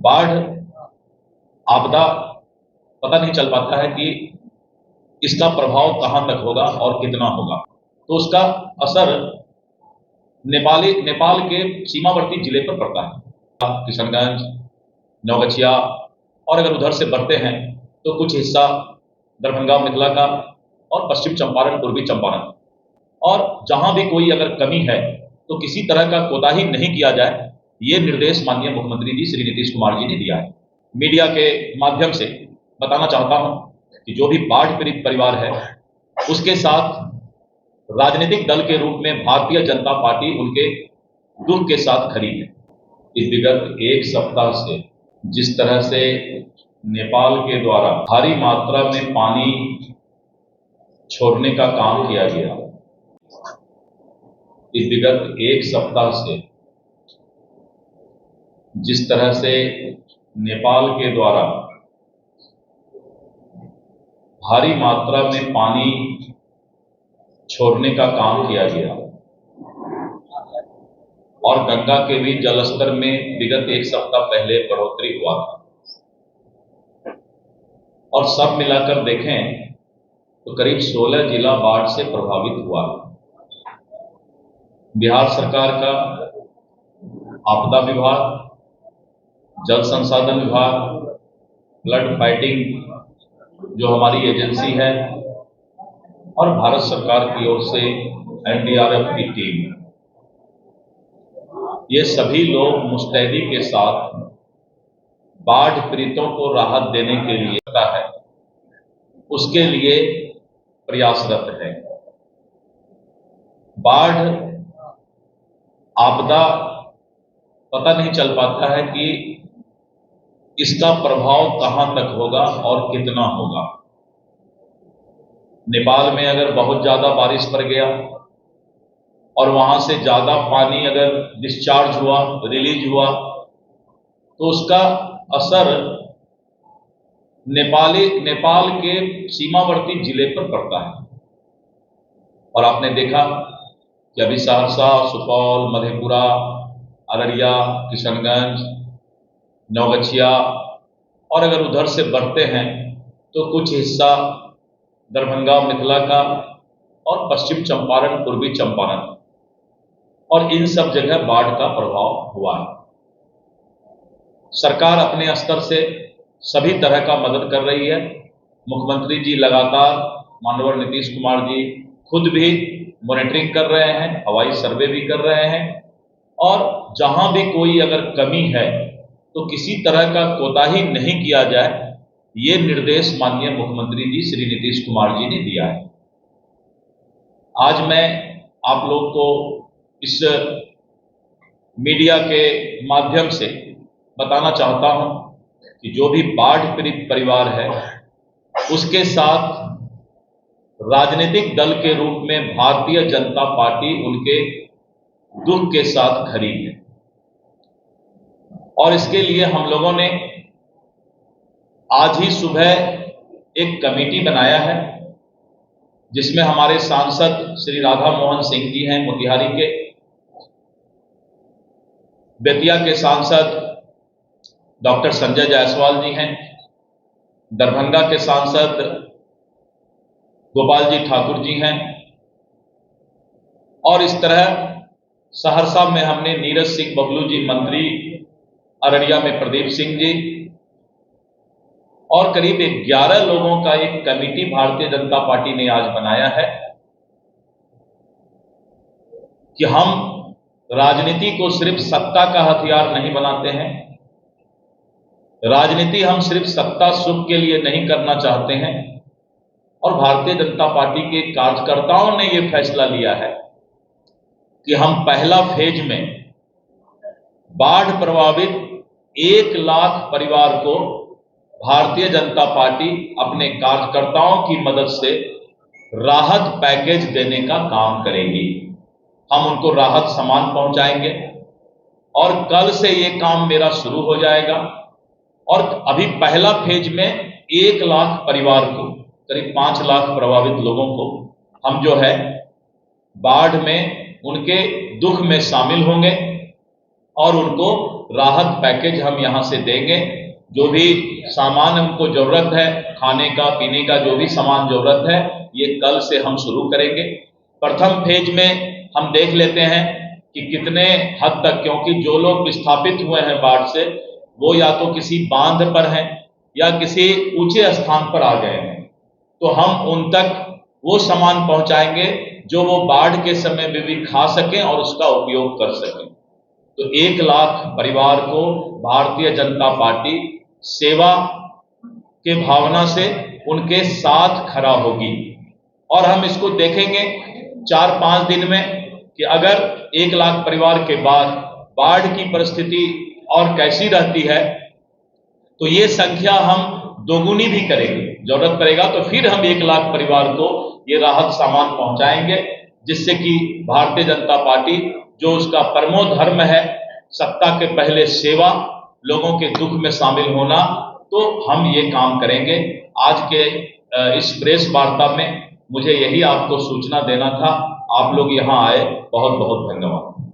बाढ़ आपदा पता नहीं चल पाता है कि इसका प्रभाव कहां तक होगा और कितना होगा। तो उसका असर नेपाल के सीमावर्ती जिले पर पड़ता है। किशनगंज, नौगछिया और अगर उधर से बढ़ते हैं तो कुछ हिस्सा दरभंगा, मिथिला का और पश्चिम चंपारण, पूर्वी चंपारण, और जहां भी कोई अगर कमी है तो किसी तरह का कोताही नहीं किया जाए, ये निर्देश माननीय मुख्यमंत्री जी श्री नीतीश कुमार जी ने दिया है। मीडिया के माध्यम से बताना चाहता हूं कि जो भी बाढ़ पीड़ित परिवार है उसके साथ राजनीतिक दल के रूप में भारतीय जनता पार्टी उनके दुख के साथ खड़ी है। इस विगत एक सप्ताह से जिस तरह से नेपाल के द्वारा भारी मात्रा में पानी छोड़ने का काम किया गया, इस विगत एक सप्ताह से जिस तरह से नेपाल के द्वारा भारी मात्रा में पानी छोड़ने का काम किया गया और गंगा के भी जलस्तर में विगत एक सप्ताह पहले बढ़ोतरी हुआ था, और सब मिलाकर देखें तो करीब 16 जिला बाढ़ से प्रभावित हुआ। बिहार सरकार का आपदा विभाग, जल संसाधन विभाग, फ्लड फाइटिंग जो हमारी एजेंसी है, और भारत सरकार की ओर से एनडीआरएफ की टीम, ये सभी लोग मुस्तैदी के साथ बाढ़ पीड़ितों को राहत देने के लिए है, उसके लिए प्रयासरत है। बाढ़ आपदा पता नहीं चल पाता है कि इसका प्रभाव कहां तक होगा और कितना होगा। नेपाल में अगर बहुत ज्यादा बारिश पड़ गया और वहां से ज्यादा पानी अगर डिस्चार्ज हुआ, रिलीज हुआ, तो उसका असर नेपाल के सीमावर्ती जिले पर पड़ता है। और आपने देखा कि अभी सहरसा, सुपौल, मधेपुरा, अररिया, किशनगंज, नौगछिया और अगर उधर से बढ़ते हैं तो कुछ हिस्सा दरभंगा, मिथिला का और पश्चिम चंपारण, पूर्वी चंपारण, और इन सब जगह बाढ़ का प्रभाव हुआ है। सरकार अपने स्तर से सभी तरह का मदद कर रही है। मुख्यमंत्री जी लगातार, माननीय नीतीश कुमार जी खुद भी मॉनिटरिंग कर रहे हैं, हवाई सर्वे भी कर रहे हैं, और जहां भी कोई अगर कमी है तो किसी तरह का कोताही नहीं किया जाए, ये निर्देश माननीय मुख्यमंत्री जी श्री नीतीश कुमार जी ने दिया है। आज मैं आप लोग को इस मीडिया के माध्यम से बताना चाहता हूं कि जो भी बाढ़ पीड़ित परिवार है उसके साथ राजनीतिक दल के रूप में भारतीय जनता पार्टी उनके दुख के साथ खड़ी है, और इसके लिए हम लोगों ने आज ही सुबह एक कमेटी बनाया है जिसमें हमारे सांसद श्री राधा मोहन सिंह जी हैं मोतिहारी के, बेतिया के सांसद डॉक्टर संजय जायसवाल जी हैं, दरभंगा के सांसद गोपाल जी ठाकुर जी हैं, और इस तरह सहरसा में हमने नीरज सिंह बबलू जी मंत्री, अररिया में प्रदीप सिंह जी, और करीब 11 लोगों का एक कमेटी भारतीय जनता पार्टी ने आज बनाया है कि हम राजनीति को सिर्फ सत्ता का हथियार नहीं बनाते हैं। राजनीति हम सिर्फ सत्ता सुख के लिए नहीं करना चाहते हैं, और भारतीय जनता पार्टी के कार्यकर्ताओं ने यह फैसला लिया है कि हम पहला फेज में बाढ़ प्रभावित 1 लाख परिवार को भारतीय जनता पार्टी अपने कार्यकर्ताओं की मदद से राहत पैकेज देने का काम करेगी। हम उनको राहत सामान पहुंचाएंगे, और कल से ये काम मेरा शुरू हो जाएगा, और अभी पहला फेज में 1 लाख परिवार को, करीब 5 लाख प्रभावित लोगों को हम जो है बाढ़ में उनके दुख में शामिल होंगे, और उनको राहत पैकेज हम यहाँ से देंगे। जो भी सामान हमको जरूरत है, खाने का पीने का जो भी सामान जरूरत है, ये कल से हम शुरू करेंगे। प्रथम फेज में हम देख लेते हैं कि कितने हद तक, क्योंकि जो लोग विस्थापित हुए हैं बाढ़ से, वो या तो किसी बांध पर हैं या किसी ऊंचे स्थान पर आ गए हैं, तो हम उन तक वो सामान पहुंचाएंगे जो वो बाढ़ के समय में भी खा सकें और उसका उपयोग कर सकें। तो 1 लाख परिवार को भारतीय जनता पार्टी सेवा के भावना से उनके साथ खड़ा होगी। और हम इसको देखेंगे 4-5 दिन में कि अगर 1 लाख परिवार के बाद बाढ़ की परिस्थिति और कैसी रहती है, तो ये संख्या हम दोगुनी भी करेंगे। जरूरत पड़ेगा तो फिर हम 1 लाख परिवार को ये राहत सामान पहुंचाएंगे, जिससे कि भारतीय जनता पार्टी, जो उसका परमो धर्म है सत्ता के पहले सेवा, लोगों के दुख में शामिल होना, तो हम ये काम करेंगे। आज के इस प्रेस वार्ता में मुझे यही आपको सूचना देना था। आप लोग यहाँ आए, बहुत बहुत धन्यवाद।